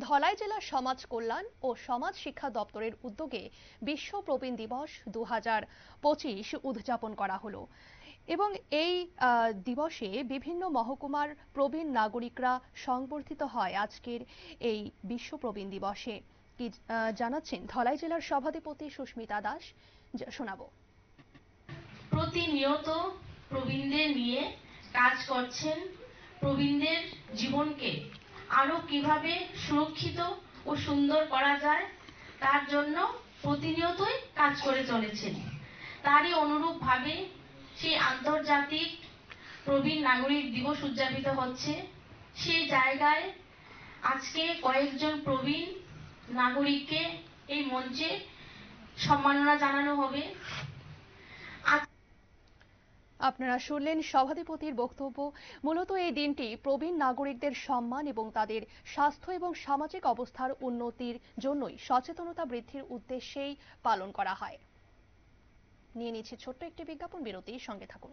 ধলাই জেলা সমাজ কল্যাণ ও সমাজ শিক্ষা দপ্তরের উদ্যোগে বিশ্ব প্রবীণ দিবস 2025 উদযাপন করা হলো এবং এই দিবসে বিভিন্ন মহকুমার প্রবীণ নাগরিকরা সংবর্ধিত হয় আজকের এই বিশ্ব প্রবীণ দিবসে। কি জানাচ্ছেন ধলাই জেলার সভাধিপতি সুস্মিতা দাস, শোনাবো। প্রতিনিয়ত প্রবীণদের নিয়ে কাজ করছেন। প্রবীণদের জীবনকে আরো কিভাবে সুরক্ষিত ও সুন্দর করা যায় তার জন্য প্রতিনিয়তই কাজ করে চলেছেন। তারই অনুরূপভাবে সেই আন্তর্জাতিক প্রবীণ নাগরিক দিবস উদযাপিত হচ্ছে। সেই জায়গায় আজকে কয়েকজন প্রবীণ নাগরিককে এই মঞ্চে সম্মাননা জানানো হবে। আপনারা শুনলেন সভাধিপতির বক্তব্য। মূলত এই দিনটি প্রবীণ নাগরিকদের সম্মান এবং তাদের স্বাস্থ্য এবং সামাজিক অবস্থার উন্নতির জন্যই সচেতনতা বৃদ্ধির উদ্দেশ্যেই পালন করা হয়। নিয়ে নিচ্ছে ছোট্ট একটি বিজ্ঞাপন বিরতি, সঙ্গে থাকুন।